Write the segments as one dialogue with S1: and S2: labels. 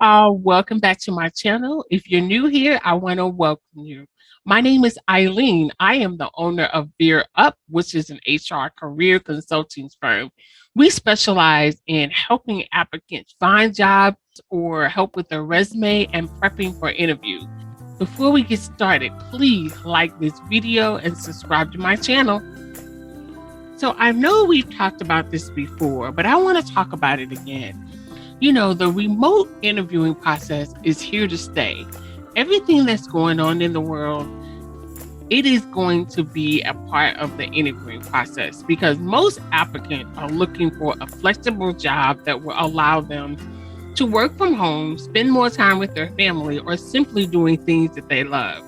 S1: all. Welcome back to my channel. If you're new here, I want to welcome you. My name is Eileen. I am the owner of Veer Up, which is an HR career consulting firm. We specialize in helping applicants find jobs or help with their resume and prepping for interviews. Before we get started, please like this video and subscribe to my channel. So I know we've talked about this before, but I want to talk about it again. You know, the remote interviewing process is here to stay. Everything that's going on in the world, it is going to be a part of the interviewing process because most applicants are looking for a flexible job that will allow them to work from home, spend more time with their family, or simply doing things that they love.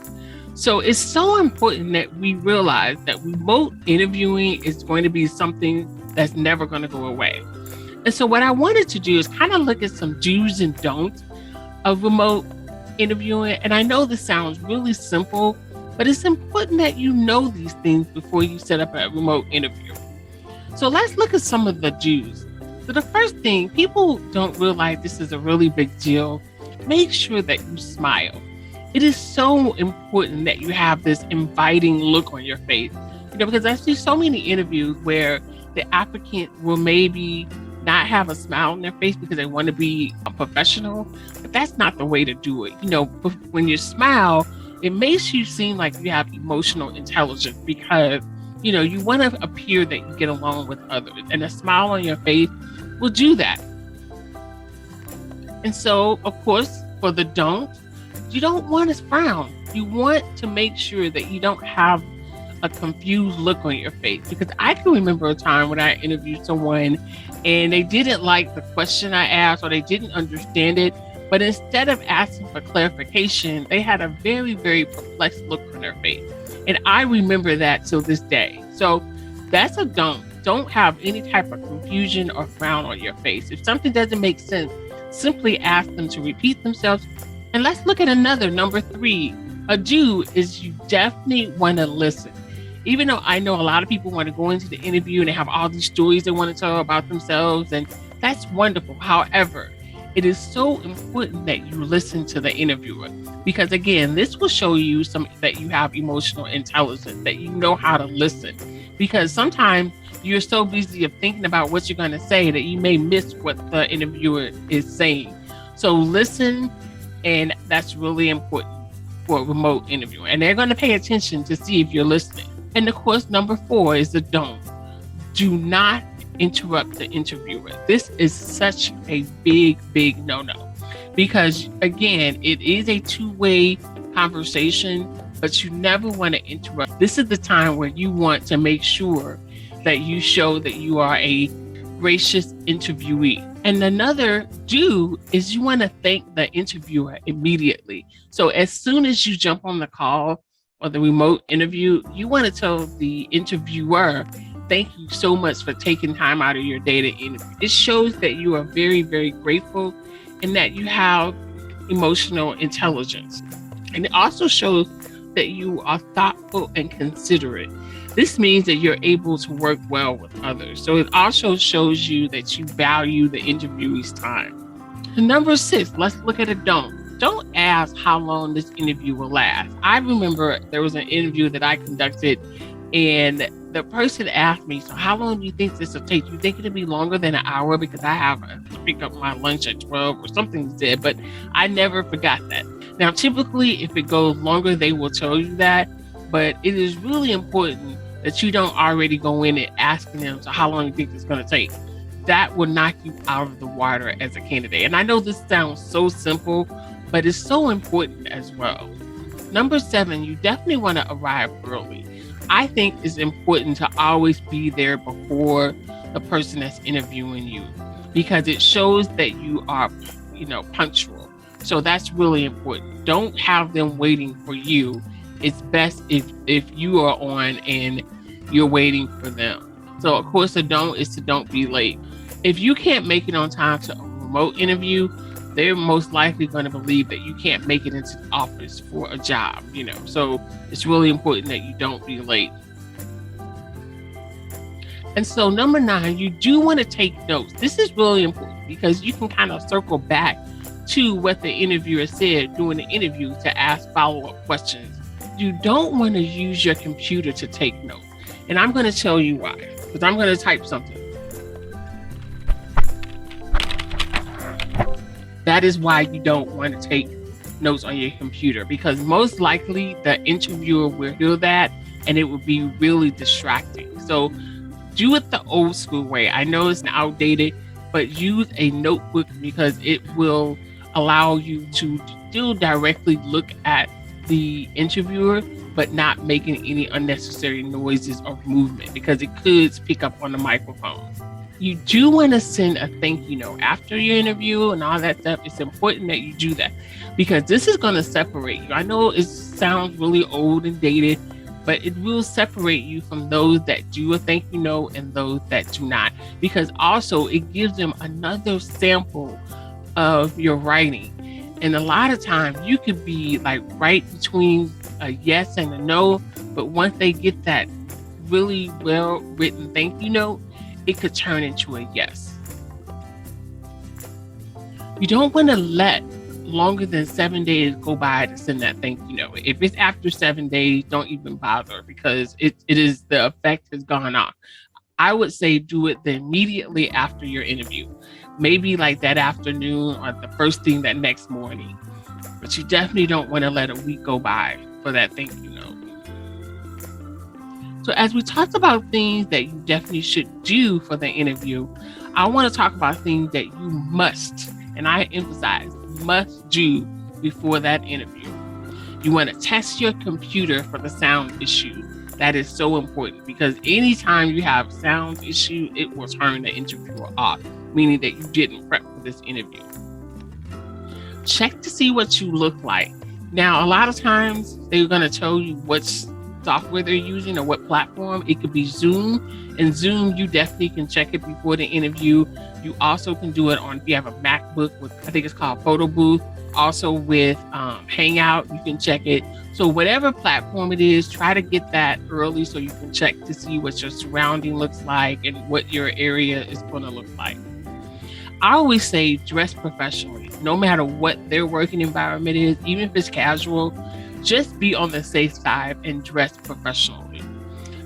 S1: So it's so important that we realize that remote interviewing is going to be something that's never going to go away. And so what I wanted to do is kind of look at some do's and don'ts of remote interviewing. And I know this sounds really simple, but it's important that you know these things before you set up a remote interview. So let's look at some of the do's. So the first thing, people don't realize this is a really big deal. Make sure that you smile. It is so important that you have this inviting look on your face, because I see so many interviews where the applicant will maybe not have a smile on their face because they want to be a professional, but that's not the way to do it. When you smile, it makes you seem like you have emotional intelligence because, you want to appear that you get along with others, and a smile on your face will do that. And so, of course, for the don't, you don't want to frown. You want to make sure that you don't have a confused look on your face, because I can remember a time when I interviewed someone and they didn't like the question I asked or they didn't understand it, but instead of asking for clarification, they had a very, very perplexed look on their face. And I remember that till this day. So that's a don't. Don't have any type of confusion or frown on your face. If something doesn't make sense, simply ask them to repeat themselves. And let's look at another, number 3. A do is you definitely want to listen. Even though I know a lot of people want to go into the interview and they have all these stories they want to tell about themselves, and that's wonderful. However, it is so important that you listen to the interviewer, because again, this will show you that you have emotional intelligence, that you know how to listen, because sometimes you're so busy of thinking about what you're going to say that you may miss what the interviewer is saying. So listen, and that's really important for a remote interview, and they're going to pay attention to see if you're listening. And of course, number 4 is the don't. Do not interrupt the interviewer. This is such a big, big no-no, because again, it is a two-way conversation, but you never want to interrupt. This is the time where you want to make sure that you show that you are a gracious interviewee. And another do is you want to thank the interviewer immediately. So as soon as you jump on the call or the remote interview, you want to tell the interviewer, thank you so much for taking time out of your day to interview. It shows that you are very, very grateful and that you have emotional intelligence. And it also shows that you are thoughtful and considerate. This means that you're able to work well with others. So it also shows you that you value the interviewee's time. And number 6, let's look at a don't. Don't ask how long this interview will last. I remember there was an interview that I conducted, and the person asked me, so how long do you think this will take? Do you think it'll be longer than an hour? Because I have to pick up my lunch at 12 or something like that, but I never forgot that. Now, typically, if it goes longer, they will tell you that, but it is really important that you don't already go in and asking them, so how long do you think it's going to take? That will knock you out of the water as a candidate. And I know this sounds so simple, but it's so important as well. Number 7, you definitely want to arrive early. I think it's important to always be there before the person that's interviewing you, because it shows that you are, punctual. So that's really important. Don't have them waiting for you. It's best if you are on and you're waiting for them. So of course, the don't is to don't be late. If you can't make it on time to a remote interview, they're most likely going to believe that you can't make it into the office for a job, So it's really important that you don't be late. And so number 9, you do want to take notes. This is really important because you can kind of circle back to what the interviewer said during the interview to ask follow-up questions. You don't want to use your computer to take notes. And I'm going to tell you why, because I'm going to type something. That is why you don't want to take notes on your computer, because most likely the interviewer will hear that and it will be really distracting. So do it the old school way. I know it's outdated, but use a notebook because it will allow you to still directly look at the interviewer, but not making any unnecessary noises or movement, because it could pick up on the microphone. You do want to send a thank you note after your interview and all that stuff. It's important that you do that because this is going to separate you. I know it sounds really old and dated, but it will separate you from those that do a thank you note and those that do not, because also it gives them another sample of your writing. And a lot of times you could be like right between a yes and a no, but once they get that really well written thank you note, it could turn into a yes. You don't want to let longer than 7 days go by to send that thank you note. If it's after 7 days, don't even bother, because it is the effect has gone off. I would say do it immediately after your interview, maybe like that afternoon or the first thing that next morning. But you definitely don't want to let a week go by for that thank you note. So as we talked about things that you definitely should do for the interview, I want to talk about things that you must, and I emphasize, must do before that interview. You want to test your computer for the sound issue. That is so important, because anytime you have sound issue, it will turn the interviewer off, meaning that you didn't prep for this interview. Check to see what you look like. Now, a lot of times they're going to tell you what software they're using or what platform. It could be Zoom, and Zoom, you definitely can check it before the interview. You also can do it on, if you have a MacBook with, I think it's called Photo Booth. Also with Hangout, you can check it. So whatever platform it is, try to get that early so you can check to see what your surrounding looks like and what your area is going to look like. I always say dress professionally, no matter what their working environment is, even if it's casual, just be on the safe side and dress professionally.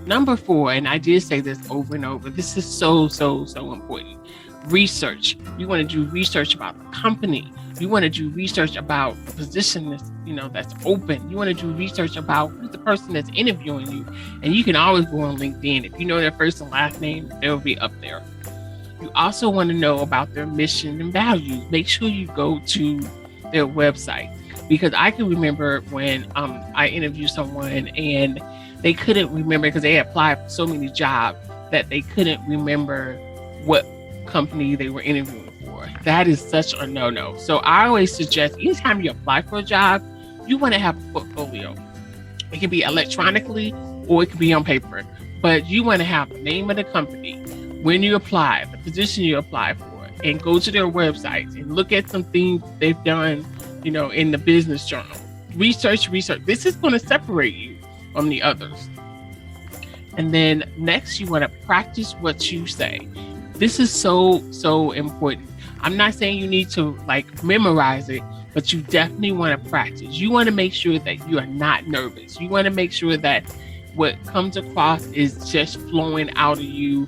S1: Number 4, and I did say this over and over, this is so important. Research. You want to do research about the company. You want to do research about the position that's open. You want to do research about who's the person that's interviewing you. And you can always go on LinkedIn. If you know their first and last name, they'll be up there. You also want to know about their mission and values. Make sure you go to their website, because I can remember when I interviewed someone and they couldn't remember, because they applied for so many jobs that they couldn't remember what company they were interviewing for. That is such a no-no. So I always suggest anytime you apply for a job, you want to have a portfolio. It can be electronically or it can be on paper, but you want to have the name of the company, when you apply, the position you apply for, and go to their websites and look at some things they've done, in the business journal. Research. This is going to separate you from the others. And then next, you want to practice what you say. This is so important. I'm not saying you need to memorize it, but you definitely want to practice. You want to make sure that you are not nervous. You want to make sure that what comes across is just flowing out of you,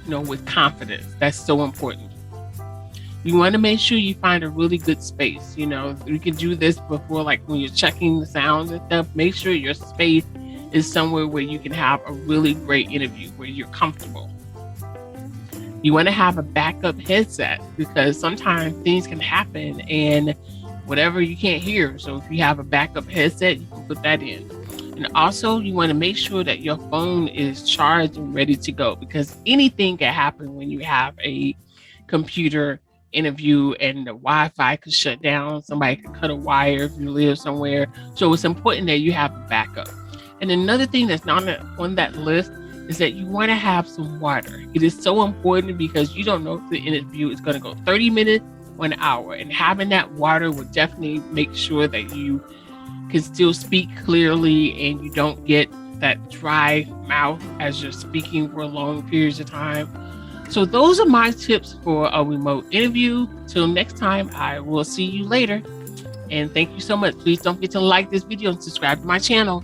S1: with confidence. That's so important. You want to make sure you find a really good space. You can do this before, when you're checking the sounds and stuff. Make sure your space is somewhere where you can have a really great interview, where you're comfortable. You want to have a backup headset, because sometimes things can happen and whatever you can't hear. So if you have a backup headset, you can put that in. And also you want to make sure that your phone is charged and ready to go, because anything can happen when you have a computer interview and the Wi-Fi could shut down. Somebody could cut a wire if you live somewhere. So it's important that you have a backup. And another thing that's not on that list is that you want to have some water. It is so important, because you don't know if the interview is going to go 30 minutes or an hour. And having that water will definitely make sure that you can still speak clearly and you don't get that dry mouth as you're speaking for long periods of time. So those are my tips for a remote interview. Till next time, I will see you later. And thank you so much. Please don't forget to like this video and subscribe to my channel.